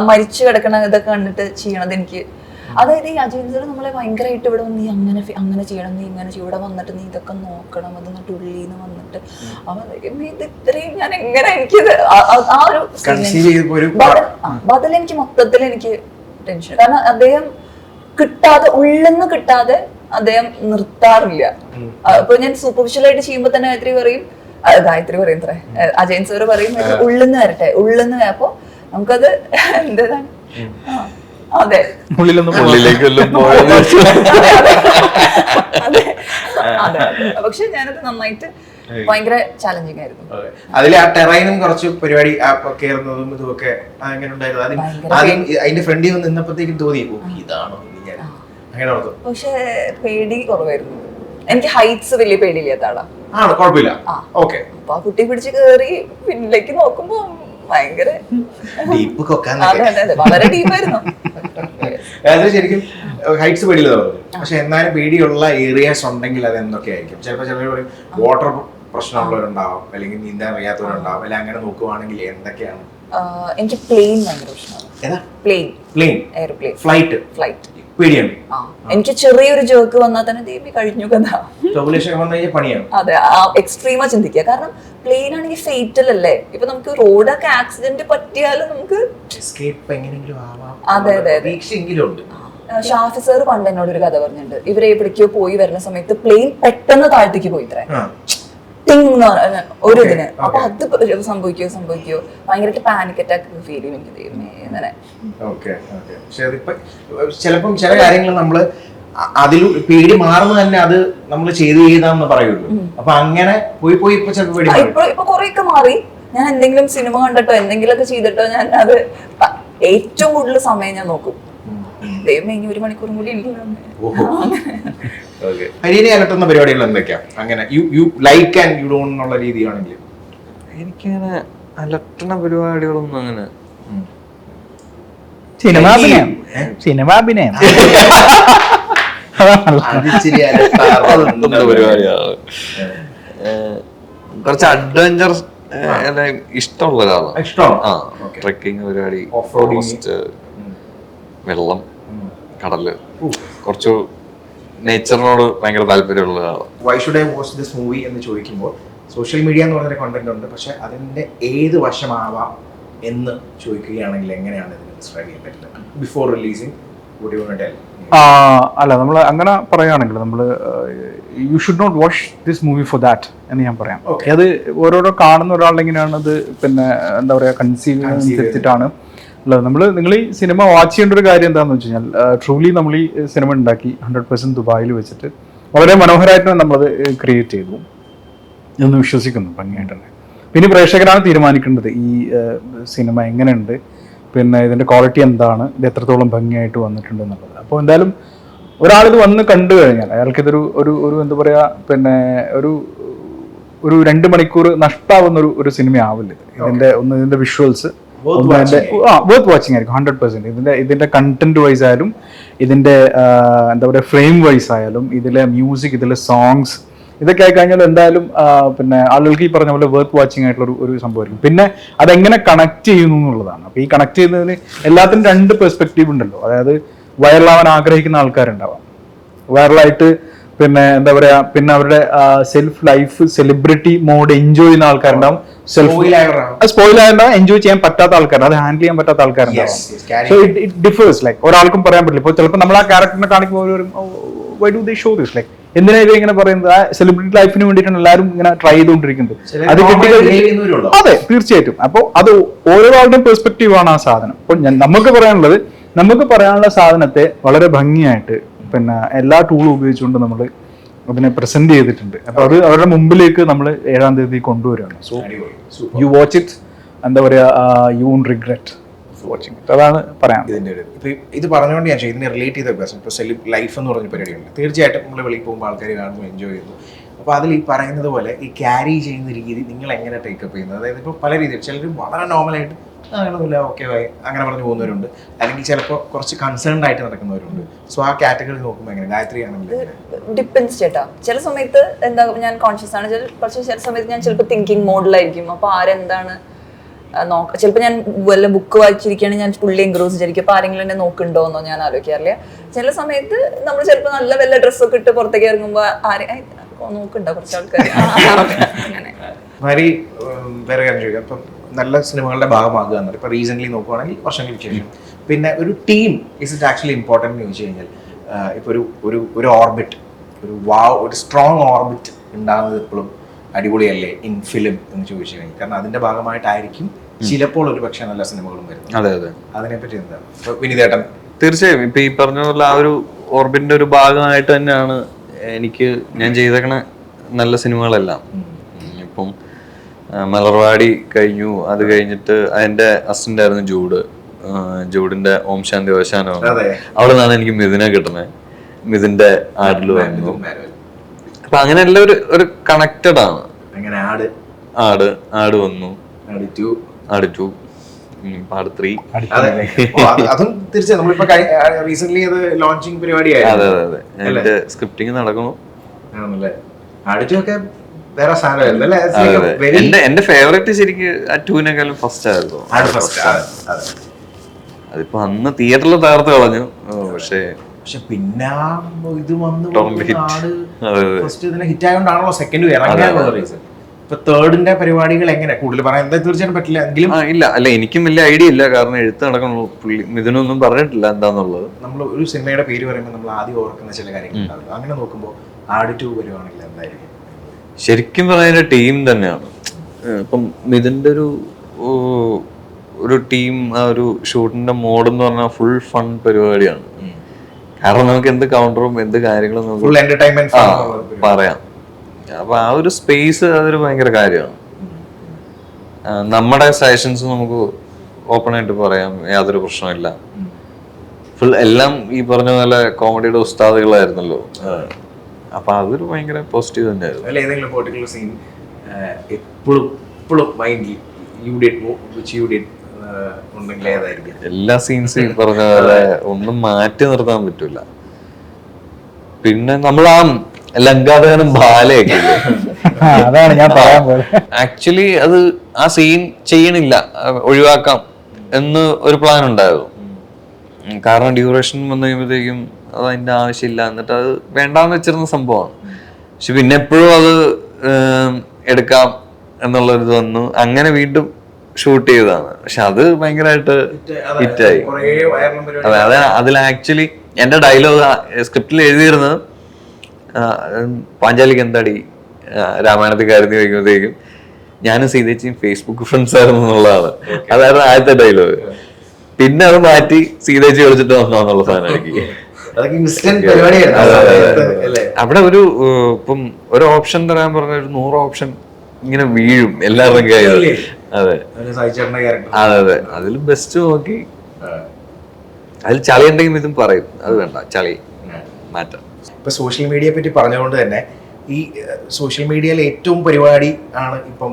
മരിച്ചു കിടക്കണ ഇതൊക്കെ കണ്ടിട്ട് ചെയ്യണത് എനിക്ക്, അതായത് ഈ അജയൻ സാർ നമ്മളെ ഭയങ്കരമായിട്ട് ഇവിടെ വന്ന് നീ അങ്ങനെ ചെയ്യണം, നീ ഇങ്ങനെ ഇവിടെ വന്നിട്ട് നീ ഇതൊക്കെ നോക്കണം, അത് എന്നിട്ട് ഉള്ളിന്ന് വന്നിട്ട് ഇത് ഇത്രയും ഞാൻ എങ്ങനെ എനിക്കിത് ആ ഒരു ബദൽ എനിക്ക് മൊത്തത്തിൽ എനിക്ക് ടെൻഷൻ. കാരണം അദ്ദേഹം ഉള്ളിന്ന് കിട്ടാതെ അദ്ദേഹം നിർത്താറില്ല. അപ്പൊ ഞാൻ സൂപ്പർഫിഷ്യലായിട്ട് ചെയ്യുമ്പോ തന്നെ ഗായത്രി പറയും അജയൻ സാറ് പറയും ഉള്ളിന്ന് വരട്ടെ, ഉള്ളിന്ന് അപ്പൊ നമുക്കത് എന്താണ് അതെ അതെ. പക്ഷെ ഞാനത് നന്നായിട്ട് ഭയങ്കര ചാലഞ്ചിങ് ആയിരുന്നു.
അതിൽ ആ ടെറൈനും കുറച്ച് പരിപാടി കയറുന്നതും ഇതുമൊക്കെ അങ്ങനെ ഉണ്ടായിരുന്നു. അതിന്റെ ഫ്രണ്ടിൽ വന്ന് നിന്നപ്പോഴത്തേക്കും തോന്നി ഇതാണോ അങ്ങനെ.
പക്ഷെ പേടി കുറവായിരുന്നു. എനിക്ക് ഹൈറ്റ്സ് വലിയ പേടിയില്ലാത്ത ആളാ.
കുഴപ്പമില്ല. ഓക്കെ.
അപ്പൊ ആ കുട്ടി പിടിച്ച് കേറി പിന്നിലേക്ക് നോക്കുമ്പോ ഭയങ്കര വളരെ ഡീപ്പായിരുന്നു.
ശരിക്കും ഹൈറ്റ്സ് പേടിയില്ല തോന്നുന്നു. പക്ഷെ എന്നാലും പേടിയുള്ള ഏരിയാസ് ഉണ്ടെങ്കിൽ അത് എന്തൊക്കെയായിരിക്കും? ചിലപ്പോൾ ചിലർ പറയും വാട്ടർ പ്രശ്നമുള്ളവരുണ്ടാവും, അല്ലെങ്കിൽ നീന്താൻ അറിയാത്തവരുണ്ടാവും, അല്ലെങ്കിൽ അങ്ങനെ നോക്കുവാണെങ്കിൽ എന്തൊക്കെയാണ്?
എനിക്ക് പ്ലെയിൻ ഭയങ്കര പ്രശ്നമാണ്. പ്ലെയിൻ എയർപ്ലെയിൻ ഫ്ലൈറ്റ്
പേടിയാണ്.
എനിക്ക് ചെറിയൊരു ജോക്ക് വന്നാൽ തന്നെ ദേവി കഴിഞ്ഞു കഥ. അതെ, എക്സ്ട്രീമാ ചിന്തിക്കുക. കാരണം പ്ലെയിൻ ആണെങ്കിൽ ഫേറ്റൽ അല്ലേ. ഇപ്പൊ നമുക്ക് റോഡൊക്കെ ആക്സിഡന്റ് പറ്റിയാലും നമുക്ക് അതെ അതെ അതെ. ഷാഫി സാർ പണ്ട് എന്നോട് ഒരു കഥ പറഞ്ഞിട്ടുണ്ട്. ഇവരെ എവിടേക്കോ പോയി വരുന്ന സമയത്ത് പ്ലെയിൻ പെട്ടെന്ന് താഴ്ത്തേക്ക് പോയി ഇത്ര ഒരു ഇതിന്. അപ്പൊ അത് സംഭവിക്കോ ഭയങ്കരമായിട്ട് പാനിക് അറ്റാക്ക് ഫീൽ ചെയ്യും എനിക്ക്. ദൈവമേ അങ്ങനെ.
ചിലപ്പം ചില കാര്യങ്ങൾ നമ്മള് അതിൽ പേടി മാറുന്നത് തന്നെ അത് നമ്മൾ ചെയ്താന്ന് പറയുള്ളൂ. അപ്പൊ അങ്ങനെ പോയി ഇപ്പൊ ചിലപ്പോ
ഇപ്പൊ കൊറേയൊക്കെ മാറി. ഞാൻ എന്തെങ്കിലും സിനിമ കണ്ടിട്ടോ എന്തെങ്കിലുമൊക്കെ ചെയ്തിട്ടോ ഞാൻ അത് ഏറ്റവും കൂടുതൽ സമയം ഞാൻ നോക്കും. ദൈവമേ ഇനി 1 മണിക്കൂറും കൂടി
ഹരിനെ അലട്ടുന്ന പരിപാടികൾ എന്തൊക്കെയാ? അങ്ങനെ you like and you don't എന്നുള്ള രീതിയാണെങ്കിൽ
എനിക്കങ്ങനെ അലട്ടണ പരിപാടികളൊന്നും അങ്ങനെ.
സിനിമാഭിനയം
പരിപാടിയാണ്. കുറച്ച് അഡ്വഞ്ചർ ഇഷ്ടമുള്ള ഒരാളാണ്. ട്രെക്കിങ് പരിപാടി, വെള്ളം, കടല്, കുറച്ച് നേച്ചറിനോട് ഭയങ്കര താല്പര്യമുള്ള ആളാണ്.
Why should I watch this movie എന്ന് ചോദിക്കുമ്പോൾ സോഷ്യൽ മീഡിയ എന്ന് പറഞ്ഞൊരു കണ്ടന്റ് ഉണ്ട്. പക്ഷെ അതിന്റെ ഏത് വശമാവാം എന്ന് ചോദിക്കുകയാണെങ്കിൽ എങ്ങനെയാണ് ഇതിനെ ഡിസ്ക്രൈബ് ചെയ്യാൻ പറ്റുന്നത്? ബിഫോർ റിലീസിംഗ്
അല്ല, നമ്മൾ അങ്ങനെ പറയുകയാണെങ്കിൽ നമ്മൾ you should not watch this movie for that എന്ന് ഞാൻ പറയാം. അത് ഓരോരോ കാണുന്ന ഒരാളുടെ എങ്ങനെയാണ് അത് പിന്നെ എന്താ പറയുക കൺസീവ് ചെയ്തിട്ടാണ് ഉള്ളത്. നിങ്ങൾ ഈ സിനിമ വാച്ച് ചെയ്യേണ്ട ഒരു കാര്യം എന്താണെന്ന് വെച്ച് കഴിഞ്ഞാൽ ട്രൂലി നമ്മൾ ഈ സിനിമ ഉണ്ടാക്കി 100% ദുബായിൽ വെച്ചിട്ട് വളരെ മനോഹരമായിട്ട് നമ്മളത് ക്രിയേറ്റ് ചെയ്തു എന്ന് വിശ്വസിക്കുന്നു ഭംഗിയായിട്ട് തന്നെ. പിന്നെ പ്രേക്ഷകരാണ് തീരുമാനിക്കേണ്ടത് ഈ സിനിമ എങ്ങനെയുണ്ട്, പിന്നെ ഇതിൻ്റെ ക്വാളിറ്റി എന്താണ്, ഇത് എത്രത്തോളം ഭംഗിയായിട്ട് വന്നിട്ടുണ്ട് എന്നുള്ളത്. അപ്പോൾ എന്തായാലും ഒരാളിത് വന്ന് കണ്ടു കഴിഞ്ഞാൽ അയാൾക്കിതൊരു ഒരു എന്താ പറയുക പിന്നെ ഒരു 2 മണിക്കൂർ നഷ്ടമാവുന്ന ഒരു സിനിമ ആവില്ല ഇത്. ഇതിൻ്റെ വിഷ്വൽസ് വർത്ത് വാച്ചിങ് ആയിരിക്കും 100%. ഇതിന്റെ കണ്ടന്റ് വൈസ് ആയാലും ഇതിന്റെ എന്താ പറയുക ഫ്രെയിം വൈസ് ആയാലും ഇതിലെ മ്യൂസിക്, ഇതിലെ സോങ്സ്, ഇതൊക്കെ ആയി കഴിഞ്ഞാൽ എന്തായാലും പിന്നെ ആളുകൾക്ക് ഈ പറഞ്ഞ പോലെ വർത്ത് വാച്ചിങ് ആയിട്ടുള്ള ഒരു സംഭവമായിരിക്കും. പിന്നെ അതെങ്ങനെ കണക്ട് ചെയ്യുന്നു എന്നുള്ളതാണ്. അപ്പോൾ ഈ കണക്ട് ചെയ്യുന്നതിന് എല്ലാത്തിനും 2 പെർസ്പെക്റ്റീവ് ഉണ്ടല്ലോ. അതായത് വൈറലാവാൻ ആഗ്രഹിക്കുന്ന ആൾക്കാരുണ്ടാവാം, വൈറലായിട്ട് പിന്നെ എന്താ പറയാ പിന്നെ അവരുടെ self life celebrity mode enjoy ചെയ്യുന്ന ആൾക്കാരുണ്ടാവും, സ്പോയിലായിട്ടുണ്ടാവും, എൻജോയ് ചെയ്യാൻ പറ്റാത്ത ആൾക്കാരുണ്ട്, അത് ഹാൻഡിൽ ചെയ്യാൻ പറ്റാത്ത ആൾക്കാരുണ്ടാവും. So it differs. ലൈക്ക് ഒരാൾക്കും പറയാൻ പറ്റില്ല. ഇപ്പോൾ ചിലപ്പോൾ നമ്മൾ ആ ക്യാരക്ടറിനെ കാണിക്കുമ്പോൾ why do they show this, like എന്തിനാ ഇവ ഇങ്ങനെ പറയുന്നത്? ആ സെലിബ്രിറ്റി ലൈഫിന് വേണ്ടിയിട്ടാണ് എല്ലാവരും ഇങ്ങനെ ട്രൈ ചെയ്തുകൊണ്ടിരിക്കുന്നത്. അത് കിട്ടി, അതെ തീർച്ചയായിട്ടും. അപ്പോൾ അത് ഓരോ ആളുടെയും പെർസ്പെക്റ്റീവ് ആണ് ആ സാധനം. അപ്പോൾ നമുക്ക് പറയാനുള്ള സാധനത്തെ വളരെ ഭംഗിയായിട്ട് പിന്നെ എല്ലാ ടൂളും ഉപയോഗിച്ചുകൊണ്ട് നമ്മൾ അതിനെ പ്രസന്റ് ചെയ്തിട്ടുണ്ട്. അപ്പൊ അത് അവരുടെ മുമ്പിലേക്ക് നമ്മൾ 7-ാം തീയതി കൊണ്ടുവരികയാണ്. സോ യു വാച്ച് ഇറ്റ്, എന്താ പറയാ, you won't regret. Watching it. അതാണ് പറയാൻ.
ഇതിന്റെ ഒരു ഇപ്പൊ ഇത് പറഞ്ഞുകൊണ്ട് ഞാൻ ഇതിനെ റിലേറ്റ് ചെയ്ത ക്വസ്റ്റൻ ഇപ്പോൾ ലൈഫ് എന്ന് പറഞ്ഞ പരിപാടിയുണ്ട്. തീർച്ചയായിട്ടും നമ്മൾ വെളിയിൽ പോകുമ്പോൾ ആൾക്കാർ കാണുന്നു, എൻജോയ് ചെയ്യുന്നു. അപ്പോൾ അതിൽ ഈ പറയുന്നത് പോലെ ഈ ക്യാരി ചെയ്യുന്ന രീതി നിങ്ങൾ എങ്ങനെ ടേക്കപ്പ് ചെയ്യുന്നത്? അതായത് ഇപ്പോൾ പല രീതിയിൽ ചിലർ വളരെ നോർമലായിട്ട് അങ്ങനെയൊന്നുമില്ല, ഓക്കെ ബൈ അങ്ങനെ പറഞ്ഞു പോകുന്നവരുണ്ട്, അല്ലെങ്കിൽ ചിലപ്പോൾ കുറച്ച് കൺസേൺഡ് ആയിട്ട് നടക്കുന്നവരുണ്ട്. സോ ആ കാറ്റഗറി നോക്കുമ്പോൾ എങ്ങനെ ഗായത്രി ആണെങ്കിൽ?
ഡിപ്പെൻസ് ചേട്ടാ. ചില സമയത്ത് എന്താ ഞാൻ കോൺഷ്യസ് ആണ്, പക്ഷേ ചില സമയത്ത് ഞാൻ ചിലപ്പോൾ തിങ്കിങ് മോഡിലായിരിക്കും. അപ്പോൾ ആരെന്താണ് ചിലപ്പോൾ ഞാൻ വല്ല ബുക്ക് വായിച്ചിരിക്കുകയാണെങ്കിൽ ഞാൻ ഫുള്ളി എൻഗ്രോസ് വിചാരിക്കും. അപ്പോൾ ആരെങ്കിലും എന്നെ നോക്കുന്നുണ്ടോ എന്നോ ഞാൻ ആലോചിക്കാറില്ല. ചില സമയത്ത് നമ്മൾ ചിലപ്പോൾ നല്ല വല്ല ഡ്രസ്സൊക്കെ ഇട്ട് പുറത്തേക്ക് ഇറങ്ങുമ്പോൾ നോക്കുന്നുണ്ടോ കുറച്ച് ആൾക്കാർ അങ്ങനെ.
മാരി വേറെ കാര്യം ചോദിക്കാം. ഇപ്പം നല്ല സിനിമകളുടെ ഭാഗമാകുക എന്ന് പറയും. ഇപ്പോൾ റീസെൻ്റ്ലി നോക്കുവാണെങ്കിൽ വർഷങ്ങൾക്ക് ശേഷം പിന്നെ ഒരു team is it actually important എന്ന് ചോദിച്ചു കഴിഞ്ഞാൽ ഇപ്പോൾ ഒരു ഓർബിറ്റ്, ഒരു സ്ട്രോങ് ഓർബിറ്റ് ഉണ്ടാകുന്നത് എപ്പോഴും അടിപൊളിയല്ലേ ഇൻ ഫിലിം എന്ന് ചോദിച്ചു കഴിഞ്ഞാൽ? കാരണം അതിന്റെ ഭാഗമായിട്ടായിരിക്കും ചിലപ്പോൾ ഒരു പക്ഷേ നല്ല സിനിമകളും വരുന്നത്.
അതെ അതെ.
അതിനെപ്പറ്റി എന്താണ് വിനീതേട്ടൻ?
തീർച്ചയായും ഇപ്പൊ ഈ പറഞ്ഞ പോലെ ആ ഒരു ഓർബിറ്റിന്റെ ഒരു ഭാഗമായിട്ട് തന്നെയാണ് എനിക്ക് ഞാൻ ചെയ്തേക്കണ നല്ല സിനിമകളെല്ലാം. ഇപ്പം മലർവാടി കഴിഞ്ഞു, അത് കഴിഞ്ഞിട്ട് അതിന്റെ അസിസ്റ്റന്റ് ആയിരുന്നു ജൂഡിന്റെ ഓം ശാന്തി ഓശാനോ. അവിടെ നിന്നാണ് എനിക്ക് മിഥുനെ കിട്ടുന്നത്. മിഥുന്റെ ആഡിൽ വന്നു. അപ്പൊ അങ്ങനെ എല്ലാം ഒരു കണക്റ്റഡ് ആണ്. ആട് വന്നു, ആട് 2, പാർട്ട് 3.
അതും തീർച്ചയായും നമ്മളിപ്പോ റീസെന്റ് അത് ലോഞ്ചിങ് പരിപാടിയായിരുന്നു.
അതെ അതെ, അതിന്റെ സ്ക്രിപ്റ്റിംഗ് നടക്കുന്നു. എന്റെ ഫേവറേറ്റ് ശരിക്കും ആ 2-നേക്കാളും ഫസ്റ്റ് ആയിരുന്നു. അതിപ്പോ അന്ന് തിയേറ്ററിൽ തകർത്ത് കളഞ്ഞു. പക്ഷെ
പിന്നെ ഇത് വന്ന് ഹിറ്റ് ആയതുകൊണ്ടാണല്ലോ സെക്കൻഡ് ഇറങ്ങാനുള്ള റീസൺ. ഇപ്പൊ തേർഡിന്റെ പരിപാടികൾ എങ്ങനെ കൂടുതൽ പറയാൻ എന്താ തീർച്ചയായും പറ്റില്ല എങ്കിലും
ഇല്ല അല്ല, എനിക്കും വലിയ ഐഡിയ ഇല്ല. കാരണം എഴുത്ത് നടക്കണു, ഇതിനൊന്നും പറഞ്ഞിട്ടില്ല എന്താന്നുള്ളത്.
നമ്മൾ ഒരു സിനിമയുടെ പേര് പറയുമ്പോൾ നമ്മൾ ആദ്യം ഓർക്കുന്ന ചില കാര്യങ്ങൾ അങ്ങനെ നോക്കുമ്പോൾ ആട് 2 വരുവാണെങ്കിൽ എന്തായിരിക്കും?
ശരിക്കും പറയുന്ന ടീം തന്നെയാണ്. ഇപ്പം ഇതിന്റെ ഒരു ടീം, ആ ഒരു ഷൂട്ടിന്റെ മോഡ് എന്ന് പറഞ്ഞാൽ ഫുൾ ഫൺ പരിപാടിയാണ്. കാരണം നമുക്ക് എന്ത് കൗണ്ടറും എന്ത് കാര്യങ്ങളും നമുക്ക് പറയാം. അപ്പൊ ആ ഒരു സ്പേസ് അതൊരു ഭയങ്കര കാര്യമാണ്. നമ്മുടെ സജഷൻസ് നമുക്ക് ഓപ്പൺ ആയിട്ട് പറയാം, യാതൊരു പ്രശ്നമില്ല. ഫുൾ എല്ലാം ഈ പറഞ്ഞ പോലെ കോമഡിയുടെ ഉസ്താദുകളായിരുന്നല്ലോ. അപ്പൊ അതൊരു ഭയങ്കര പോസിറ്റീവ് തന്നെയായിരുന്നു. എല്ലാ സീൻസും ഈ പറഞ്ഞ പോലെ ഒന്നും മാറ്റി നിർത്താൻ പറ്റൂല. പിന്നെ നമ്മൾ ആ ലങ്കാദഹനം ബാലയൊക്കെ
അതാണ് ഞാൻ പറയാൻ പോലെ.
ആക്ച്വലി അത് ആ സീൻ ചെയ്യണില്ല, ഒഴിവാക്കാം എന്ന് ഒരു പ്ലാൻ ഉണ്ടായിരുന്നു. കാരണം ഡ്യൂറേഷൻ വന്നു കഴിയുമ്പോഴത്തേക്കും അത് അതിന്റെ ആവശ്യമില്ല, എന്നിട്ട് അത് വേണ്ടാന്ന് വെച്ചിരുന്ന സംഭവമാണ്. പക്ഷെ പിന്നെ എപ്പോഴും അത് എടുക്കാം എന്നുള്ളൊരിത് വന്നു. അങ്ങനെ വീണ്ടും ഷൂട്ട് ചെയ്തതാണ്. പക്ഷെ അത് ഭയങ്കരമായിട്ട് ഹിറ്റായി. അതെ, അതിൽ ആക്ച്വലി എന്റെ ഡയലോഗ് സ്ക്രിപ്റ്റിൽ എഴുതിയിരുന്നത് പാഞ്ചാലിക്ക് എന്താടി രാമായണത്തിൽ കാര്യം ചോദിക്കുമ്പോഴത്തേക്കും ഞാനും സീതേച്ചിയും ഫേസ്ബുക്ക് ഫ്രണ്ട്സ് ആയിരുന്നു എന്നുള്ളതാണ്. അതായിരുന്നു ആദ്യത്തെ ഡയലോഗ്. പിന്നെ അത് മാറ്റി സീതേച്ചി വിളിച്ചിട്ട് വന്നോന്നുള്ള സാധനം എനിക്ക്. അവിടെ ഇപ്പം ഒരു ഓപ്ഷൻ തരാൻ പറഞ്ഞ ഒരു 100 ഓപ്ഷൻ ഇങ്ങനെ വീഴും എല്ലാവരുടെയും കയ്യിൽ. അതെ അതെ അതെ, അതിൽ ബെസ്റ്റ് നോക്കി അതിൽ ചളി ഉണ്ടെങ്കിൽ ഇതും പറയും, അത് വേണ്ട ചളി മാറ്റാം.
ഇപ്പൊ സോഷ്യൽ മീഡിയയെ പറ്റി പറഞ്ഞുകൊണ്ട് തന്നെ ഈ സോഷ്യൽ മീഡിയയിൽ ഏറ്റവും പരിപാടി ആണ് ഇപ്പം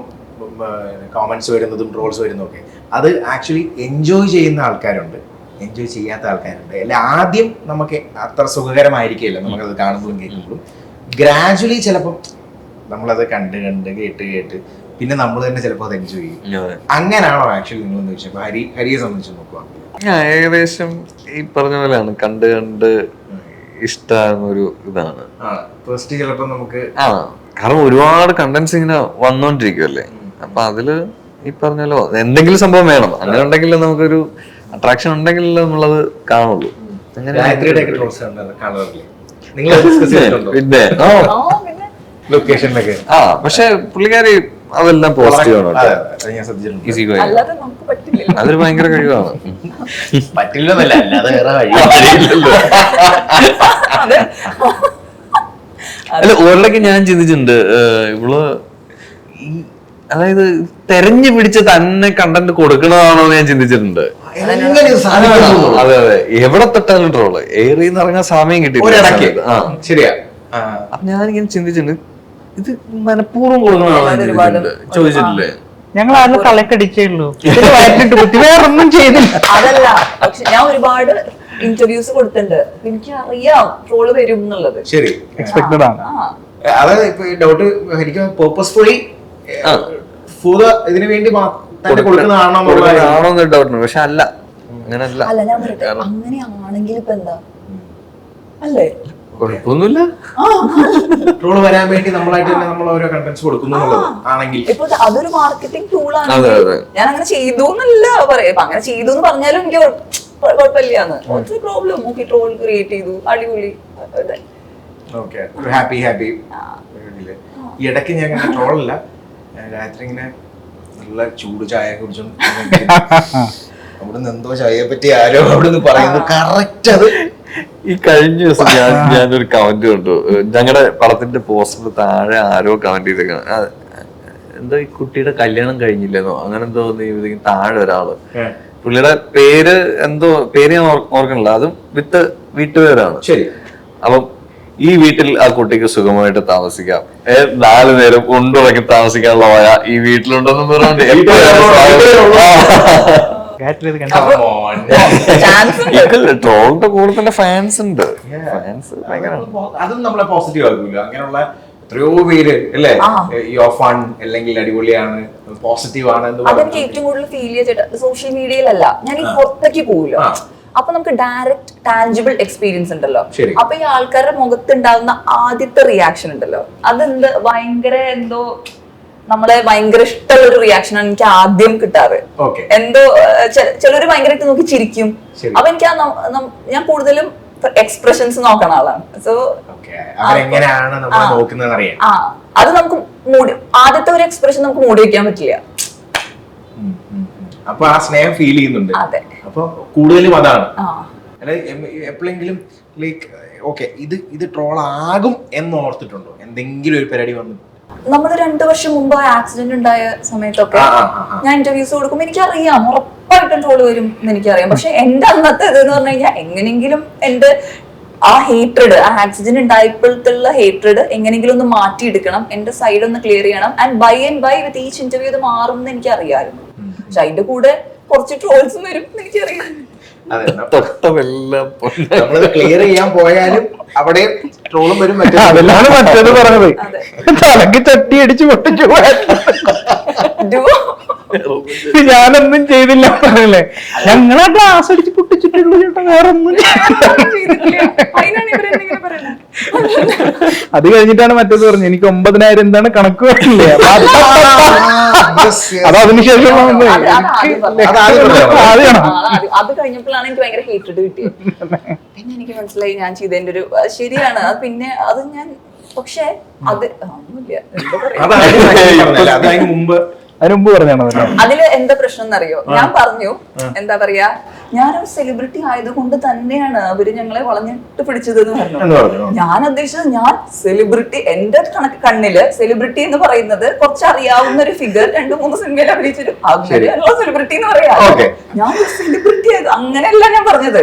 കോമന്റ്സ് വരുന്നതും ട്രോൾസ് വരുന്നതും ഒക്കെ. അത് ആക്ച്വലി എൻജോയ് ചെയ്യുന്ന ആൾക്കാരുണ്ട്, എൻജോയ് ചെയ്യാത്ത ആൾക്കാരുണ്ട്. അല്ലെ ആദ്യം നമുക്ക് അത്ര സുഖകരമായിരിക്കില്ല നമുക്കത് കാണുമ്പോഴും കേൾക്കുമ്പോഴും. ഗ്രാജുവലി ചിലപ്പം നമ്മളത് കണ്ട് കേട്ട് പിന്നെ നമ്മൾ തന്നെ ചിലപ്പോൾ അത് എൻജോയ് ചെയ്യും. അങ്ങനെയാണോ ആക്ച്വലി നിങ്ങളെന്ന് ചോദിച്ചപ്പോൾ ഹരിയെ സംബന്ധിച്ച് നോക്കുക?
ഏകദേശം ഈ പറഞ്ഞ പോലെയാണ്, കണ്ട് ഇഷ്ടമാകുന്നൊരു ഇതാണ്.
ഫസ്റ്റ് ചിലപ്പോൾ നമുക്ക്
കാരണം ഒരുപാട് കണ്ടന്റ്സ് ഇങ്ങനെ വന്നോണ്ടിരിക്കുമല്ലേ. അപ്പൊ അതില് ഈ പറഞ്ഞല്ലോ എന്തെങ്കിലും സംഭവം വേണം. അങ്ങനെ ഉണ്ടെങ്കിൽ നമുക്കൊരു അട്രാക്ഷൻ ഉണ്ടെങ്കിൽ നമ്മളത് കാണുള്ളൂ. പിന്നെ
ലൊക്കേഷനിലൊക്കെ
പക്ഷെ പുള്ളിക്കാരി അതെല്ലാം പോസിറ്റീവ് ആണ്. അതൊരു ഭയങ്കര കഴിവാണ്.
പറ്റില്ലെന്നല്ല,
അല്ല ഒരിടയ്ക്ക് ഞാൻ ചിന്തിച്ചിട്ടുണ്ട്, ഇവള് അതായത് തെരഞ്ഞു പിടിച്ച് തന്നെ കണ്ടന്റ് കൊടുക്കണതാണോ എന്ന് ഞാൻ ചിന്തിച്ചിട്ടുണ്ട്.
എങ്ങനെ ഇത് സാധിക്കുന്നു?
അതെ അതെ, എവിടെ തൊട്ടാലും ട്രോള്. ഏറിന്ന് ഇറങ്ങാൻ സമയം
ഒരിടയ്ക്ക്.
കിട്ടിയില്ല.
ശരിയാ.
അപ്പൊ ഞാനിങ്ങനെ ചിന്തിച്ചിട്ടുണ്ട്, ഇത് മനഃപൂർവ്വം കൊടുക്കണ ചോദിച്ചിട്ടില്ലേ?
ഞങ്ങൾ ആരും തലക്കടിച്ചേ ഉള്ളൂ, വയറ്റിട്ട് കുത്തി, വേറൊന്നും ചെയ്തില്ല.
അതല്ല, പക്ഷെ ഞാൻ ഒരുപാട് ഇന്റർവ്യൂസ് കൊടുത്തിട്ടുണ്ട്, എനിക്ക് അറിയാം ട്രോള് വരും എന്നുള്ളത്.
ശരി,
എക്സ്പെക്ടഡ് ആണ്.
അതായത് ഇപ്പൊ ഈ ഡൗട്ട് എനിക്ക് പേർപ്പസ്ഫുള്ളി ഇതിനു വേണ്ടി തന്നെ കൊടുക്കുന്നതാണോ
ഡൗട്ടുണ്ട്. പക്ഷെ അല്ല, അങ്ങനല്ല.
അല്ല ഞാൻ പറയട്ടെ, അങ്ങനെയാണെങ്കിൽ ഇപ്പൊ എന്താ അല്ലേ?
കുഴപ്പമൊന്നുമില്ല.
ട്രോള് വരാൻ വേണ്ടി നമ്മളായിട്ട് തന്നെ നമ്മൾ ഓരോ കണ്ടന്റ്സ് കൊടുക്കുന്നു ആണെങ്കിൽ
ഇപ്പൊ അതൊരു മാർക്കറ്റിംഗ് ടൂളാണ്. ഞാൻ അങ്ങനെ ചെയ്തു എന്നല്ല പറയാം, അങ്ങനെ ചെയ്തു എന്ന് പറഞ്ഞാലും എനിക്ക് കുഴപ്പമില്ലാന്ന്. പ്രോബ്ലം നോക്കി ട്രോൾ ക്രിയേറ്റ് ചെയ്തു, അടിപൊളി.
Happy happy. ഈ ഇടയ്ക്ക് ഞാൻ ട്രോളല്ല, രാത്രി ഇങ്ങനെ നല്ല ചൂട് ചായ കുടിച്ചോണ്ട് അവിടുന്ന് എന്തോ ചായയെ പറ്റി ആരോ അവിടുന്ന് പറയുന്നത് കറക്റ്റ്. അത്
ഈ കഴിഞ്ഞ ദിവസം ഞാനൊരു കമന്റ് കണ്ടു, ഞങ്ങളുടെ പടത്തിന്റെ പോസ്റ്ററിന് താഴെ ആരോ കമന്റ് ചെയ്തേക്കാണ്, എന്തോ ഈ കുട്ടിയുടെ കല്യാണം കഴിഞ്ഞില്ലെന്നോ അങ്ങനെ എന്തോ താഴെ ഒരാള്, പുള്ളിയുടെ പേര് എന്തോ പേര് ഞാൻ ഓർക്കണില്ല, അതും വിത്ത് വീട്ടുപേരാണ്.
ശരി.
അപ്പം ഈ വീട്ടിൽ ആ കുട്ടിക്ക് സുഖമായിട്ട് താമസിക്കാം, 4 നേരം ഉണ്ടുറക്കി താമസിക്കാനുള്ള വയ ഈ വീട്ടിലുണ്ടെന്ന് പറഞ്ഞോണ്ട് ട്രോളിന്റെ കൂടെ തന്നെ ഫാൻസ് ഉണ്ട്. ഫാൻസ്
അതും നമ്മളെ പോസിറ്റീവ് ആകൂല. അങ്ങനെയുള്ള എത്രയോ പേര് അല്ലേ, യുവർ ഫൺ അല്ലെങ്കിൽ അടിപൊളിയാണ്, പോസിറ്റീവ് ആണ്.
അതെനിക്ക് ഏറ്റവും കൂടുതൽ ഫീൽ ചെയ്തിട്ട് സോഷ്യൽ മീഡിയയിലല്ല, ഞാൻ ഈ പുറത്തേക്ക് പോകില്ല. അപ്പൊ നമുക്ക് ഡയറക്റ്റ് ടാഞ്ചിബിൾ എക്സ്പീരിയൻസ് ഉണ്ടല്ലോ. അപ്പൊ ഈ ആൾക്കാരുടെ മുഖത്തുണ്ടാകുന്ന ആദ്യത്തെ റിയാക്ഷൻ ഉണ്ടല്ലോ, അതെന്ത് ഭയങ്കര എന്തോ നമ്മളെ ഭയങ്കര ഇഷ്ടമുള്ള ഒരു റിയാക്ഷൻ ആണ് എനിക്ക് ആദ്യം കിട്ടാറ്. എന്തോ ചിലര് ഭയങ്കരമായിട്ട് നോക്കി ചിരിക്കും. അപ്പൊ എനിക്ക് ഞാൻ കൂടുതലും എക്സ്പ്രഷൻസ് നോക്കണ ആളാണ്. സോ അത് നമുക്ക് ആദ്യത്തെ ഒരു എക്സ്പ്രഷൻ നമുക്ക് മൂടി വെക്കാൻ പറ്റില്ല.
അപ്പൊ ആ സ്നേഹം ഫീൽ ചെയ്യുന്നുണ്ട്. അപ്പൊ കൂടുതലും അതാണ്. എപ്പോഴെങ്കിലും ലൈക്ക് ഓക്കെ ഇത് ട്രോൾ ആകും എന്ന് ഓർത്തിട്ടുണ്ടോ? എന്തെങ്കിലും ഒരു പരിപാടി വന്നു?
നമ്മൾ 2 വർഷം മുമ്പ് ആക്സിഡന്റ് ഉണ്ടായ സമയത്തൊക്കെ ഞാൻ ഇന്റർവ്യൂസ് കൊടുക്കുമ്പോൾ എനിക്കറിയാം ഉറപ്പായിട്ടും ട്രോള് വരും എന്ന് എനിക്കറിയാം. പക്ഷെ എന്റെ അന്നത്തെ ഇതെന്ന് പറഞ്ഞു കഴിഞ്ഞാൽ എങ്ങനെങ്കിലും എന്റെ ആ ഹേറ്റ്രഡ്, ആ ആക്സിഡന്റ് ഉണ്ടായപ്പോഴത്തുള്ള ഹേറ്റ്രഡ് എങ്ങനെങ്കിലും ഒന്ന് മാറ്റിയെടുക്കണം, എന്റെ സൈഡ് ഒന്ന് ക്ലിയർ ചെയ്യണം. And by with each interview ഇത് മാറും എന്ന് എനിക്കറിയാമായിരുന്നു. പക്ഷെ അതിന്റെ കൂടെ കുറച്ച് ട്രോൾസും വരും എന്ന് എനിക്കറിയാം.
നമ്മളത് ക്ലിയർ ചെയ്യാൻ പോയാലും അവിടെ ട്രോളും വരും.
അതെല്ലാം മറ്റേത് പറഞ്ഞത്, തലക്ക് ചട്ടി അടിച്ച് പൊട്ടിച്ചു ഞാനൊന്നും ചെയ്തില്ല പറഞ്ഞല്ലേ. ഞങ്ങളാ ഗ്ലാസ് അടിച്ച് പൊട്ടിച്ചിട്ടുള്ളൂ ചേട്ടാ, വേറെ ഒന്നും അത് കഴിഞ്ഞിട്ടാണ് മറ്റേത് പറഞ്ഞു, എനിക്ക് 9,000 എന്താണ് കണക്ക് പറഞ്ഞില്ലേ, അത് അതിനുശേഷം
അത് കഴിഞ്ഞപ്പോഴാണ് എനിക്ക് ഭയങ്കര ഹേറ്റഡ് കിട്ടിയത്. പിന്നെ എനിക്ക് മനസ്സിലായി ഞാൻ ചെയ്തതിന്റെ ഒരു ശരിയാണ് അത്. പിന്നെ അത് ഞാൻ പക്ഷെ അത്
അതിന് മുമ്പ് പറഞ്ഞാണോ?
അതില് എന്താ പ്രശ്നം എന്നറിയോ? ഞാൻ പറഞ്ഞു എന്താ പറയാ, ഞാനൊരു സെലിബ്രിറ്റി ആയതുകൊണ്ട് തന്നെയാണ് അവര് ഞങ്ങളെ വളഞ്ഞിട്ട് പിടിച്ചത് എന്ന് പറഞ്ഞു. ഞാൻ ഉദ്ദേശിച്ചത് ഞാൻ സെലിബ്രിറ്റി, എന്റെ കണ്ണില് സെലിബ്രിറ്റി എന്ന് പറയുന്നത് കുറച്ച് അറിയാവുന്ന ഒരു ഫിഗർ 2-3 സിനിമയിൽ അഭിനയിച്ചൊരു അങ്ങനെയുള്ള സെലിബ്രിറ്റി എന്ന് പറയാ. ഞാൻ സെലിബ്രിറ്റി ആയത് അങ്ങനെയല്ല ഞാൻ പറഞ്ഞത്.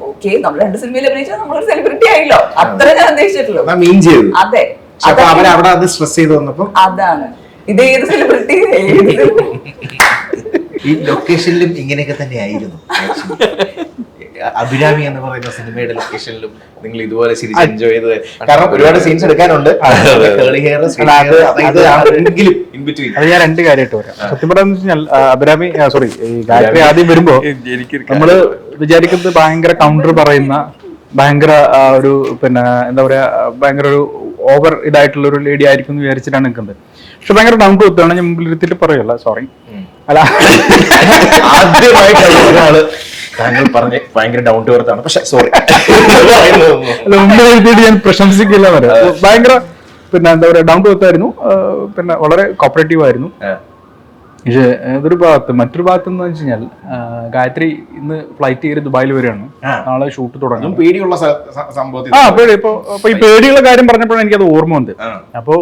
ഓക്കെ, നമ്മൾ 2 സിനിമയിൽ അഭിനയിച്ചാൽ നമ്മളൊരു സെലിബ്രിറ്റി ആയില്ലോ, അത്ര ഞാൻ ഉദ്ദേശിച്ചിട്ടുള്ളൂ. അതെ, അതാണ് ഇത്. ഏത് സെലിബ്രിറ്റി
ഈ ലൊക്കേഷനിലും ഇങ്ങനെയൊക്കെ തന്നെ ആയിരുന്നു. അഭിരാമി എന്ന് പറയുന്ന സിനിമയുടെ ലൊക്കേഷനിലും നിങ്ങൾ ഇതുപോലെ ശരിക്കും എൻജോയ് ചെയ്തത്? കാരണം ഒരുപാട് സീൻസ് എടുക്കാനുണ്ട്.
അത് ഞാൻ 2 കാര്യമായിട്ട് പറയാം. സത്യം പറയാന്ന് വെച്ചാൽ അഭിരാമി ഗായത്രി ആദ്യം വരുമ്പോ നമ്മള് വിചാരിക്കുന്നത് ഭയങ്കര കൗണ്ടർ പറയുന്ന, ഭയങ്കര ഒരു പിന്നെ എന്താ പറയാ, ഭയങ്കര ഒരു ഓവർ ഇതായിട്ടുള്ള ഒരു ലേഡി ആയിരിക്കും എന്ന് വിചാരിച്ചിട്ടാണ് നിൽക്കുന്നത്. പക്ഷെ ഭയങ്കര ഡൗൺ ടു എർത്താണ്. ഞാൻ മുമ്പിൽ ഇരുത്തിട്ട് പറയല്ല, സോറി. അല്ല,
ആദ്യമായിട്ട് താങ്കൾ പറഞ്ഞ് ഭയങ്കര ഡൗൺ ടു എർത്ത് ആണ്, പക്ഷെ സോറി
മുമ്പിൽ ഇരുത്തിയിട്ട് ഞാൻ പ്രശംസിക്കില്ല പറയാം. ഭയങ്കര പിന്നെ എന്താ പറയാ, ഡൗൺ ടു എർത്ത് ആയിരുന്നു. പിന്നെ വളരെ കോപ്പറേറ്റീവ് ആയിരുന്നു. പക്ഷേ ഇതൊരു ഭാഗത്ത്, മറ്റൊരു ഭാഗത്ത് എന്ന് വെച്ച് കഴിഞ്ഞാൽ ഗായത്രി ഇന്ന് ഫ്ലൈറ്റ് കയറി ദുബായിൽ വരികയാണ്. നാളെ ഷൂട്ട് തുടങ്ങും.
പേടിയുള്ള സംഭവത്തിൽ
പേടി. ഇപ്പൊ ഈ പേടിയുള്ള കാര്യം പറഞ്ഞപ്പോഴാണ് എനിക്കത് ഓർമ്മ വന്നത്. അപ്പോ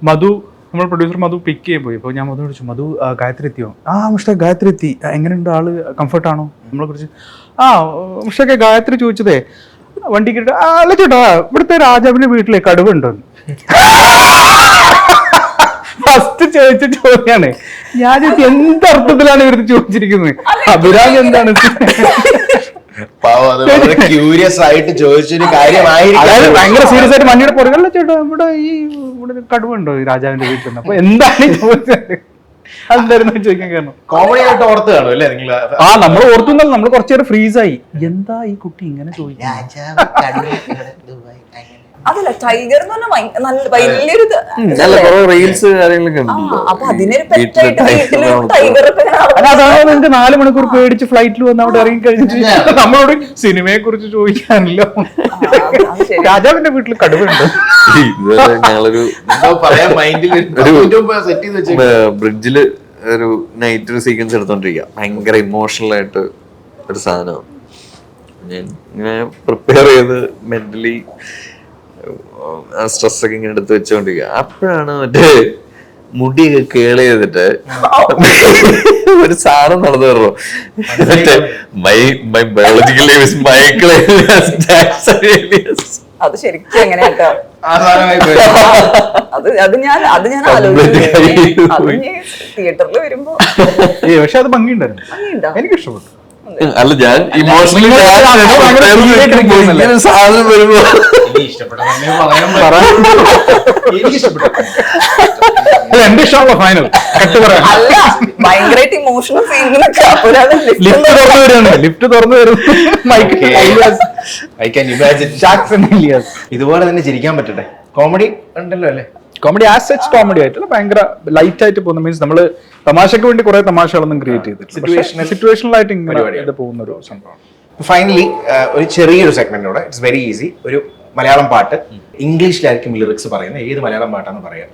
മധു നമ്മൾ പ്രൊഡ്യൂസർ മധു പിക്ക് ചെയ്യാൻ പോയി. അപ്പോൾ ഞാൻ മധു വിളിച്ചു, മധു ഗായത്രി എത്തിയോ? പക്ഷേ ഗായത്രി എത്തി. എങ്ങനെയുണ്ട് ആള്, കംഫർട്ടാണോ? നമ്മളെ കുറിച്ച് പക്ഷേ ഗായത്രി ചോദിച്ചതേ വണ്ടി കിട്ട അല്ല ചേട്ടാ ഇവിടുത്തെ രാജാവിന്റെ വീട്ടിലെ കടുവുണ്ടോ? ഫസ്റ്റ് ചോദിച്ച ചോദ്യാണ്. ഞാൻ ചോദിച്ചു എന്തർത്ഥത്തിലാണ് ഇവർക്ക് ചോദിച്ചിരിക്കുന്നത്, അഭിരാമി എന്താണ്?
ക്യൂരിയസ് ആയിട്ട് ചോദിച്ചൊരു കാര്യമായിരിക്കും.
അതായത് ഭയങ്കര സീരിയസ് ആയിട്ട് മണ്ണിയുടെ പുറകല്ല ചേട്ടാ ഇവിടെ കടുവുണ്ടോ ഈ രാജാവിന്റെ വീട്ടിൽ? അപ്പൊ എന്താണ് ചോദിച്ചത്, അതെന്തായിരുന്നു ചോദിക്കാൻ കാരണം?
കോമഡി ആയിട്ട് ഓർത്ത് കാണും അല്ലേ നിങ്ങൾ?
നമ്മൾ ഓർത്തുന്നല്ല, നമ്മൾ കുറച്ചു നേരം ഫ്രീസായി. എന്താ ഈ കുട്ടി ഇങ്ങനെ ചോദിക്കും?
അതല്ല ടൈഗർ എന്ന് പറഞ്ഞാൽ നല്ല വലിയൊരു
റീൽസ് കാര്യങ്ങളൊക്കെ
അപ്പൊ അതിനൊരു പെറ്റായിട്ട് വീട്ടില് ടൈഗർ
അതാണ് നിങ്ങൾക്ക് 4 മണിക്കൂർ പേടിച്ച് ഫ്ലൈറ്റിൽ വന്ന് അവിടെ ഇറങ്ങി കഴിഞ്ഞിട്ട് നമ്മളോട് സിനിമയെ കുറിച്ച് ചോദിക്കാനല്ലോ. രാജാവിന്റെ വീട്ടിൽ കടുവുണ്ട്.
ഞങ്ങളൊരു
പറയാൻ മൈൻഡിൽ സെറ്റ് ചെയ്ത് വെച്ചു.
ബ്രിഡ്ജില് ഒരു നൈറ്റ് ഒരു സീക്വൻസ് എടുത്തോണ്ടിരിക്കുക. ഭയങ്കര ഇമോഷണൽ ആയിട്ട് ഒരു സാധനമാണ്. ഞാൻ ഇങ്ങനെ പ്രിപ്പയർ ചെയ്ത് മെന്റലി സ്ട്രെസ് ഒക്കെ ഇങ്ങനെ എടുത്ത് വെച്ചോണ്ടിരിക്കുക. അപ്പോഴാണ് മറ്റേ മുടിയൊക്കെ കേള് ചെയ്തിട്ട് ഒരു സാധനം നടന്നു വരണോ, മറ്റേ my biological name is Michael Jackson Elias.
അത് ശരിക്കും എങ്ങനെയാട്ടോ അത് ഞാൻ ആലോചിച്ചു. അത് തിയേറ്ററിൽ വരുമ്പോ
പക്ഷെ അത് ഭംഗിയുണ്ടായിരുന്നു, എനിക്ക് ഇഷ്ടപ്പെട്ടു.
അല്ല ഞാൻ ഇമോഷണലി സാധനം വരുമ്പോ
എന്റെ ഇഷ്ടമുള്ള ഫൈനൽ
അല്ല ഭയങ്കരമായിട്ട് ഇമോഷണൽ സീനുകളൊക്കെ.
ലിഫ്റ്റ് തുറന്നു വരും.
ഇതുപോലെ തന്നെ ചിരിക്കാൻ പറ്റട്ടെ. കോമഡി ഉണ്ടല്ലോ അല്ലേ?
കോമഡി ആസ് സച്ച് കോമഡി ആയിട്ടല്ല, ഭയങ്കര ലൈറ്റ് ആയിട്ട് പോകുന്ന മീൻസ് നമ്മള് തമാശക്ക് വേണ്ടി കുറെ തമാശകളൊന്നും ക്രിയേറ്റ് ചെയ്തിട്ടില്ല. സിറ്റുവേഷണൽ ആയിട്ട് ഇങ്ങനെ പോകുന്ന ഒരു സംഭവമാണ്.
ഫൈനലി ഒരു ചെറിയൊരു സെഗ്മെന്റോടെ ഇറ്റ്സ് വെരി ഈസി. ഒരു മലയാളം പാട്ട് ഇംഗ്ലീഷിലായിരിക്കും ലിറിക്സ് പറയുന്നത്. ഏത് മലയാളം പാട്ടാന്ന് പറയാം.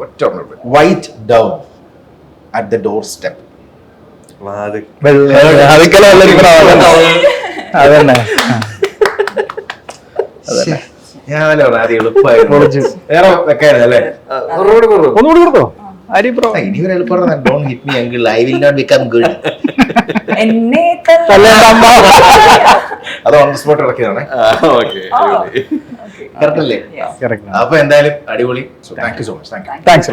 ഒറ്റ white down at the door step.
അതന്നെ
ഞാൻ എളുപ്പമായിരുന്നു. വേറെ വെക്കായിരുന്നു അല്ലേ?
ഒന്നുകൂടി കൊടുത്തോ
ഇനി ഒരു എളുപ്പം. Don't hit me uncle, I will not become good. അത് ഓൺ ദി സ്പോട്ട് ഇറക്കിയതാണ്. കറക്റ്റ് അല്ലേ? അപ്പൊ എന്തായാലും അടിപൊളി. Thank you so much.
Thanks.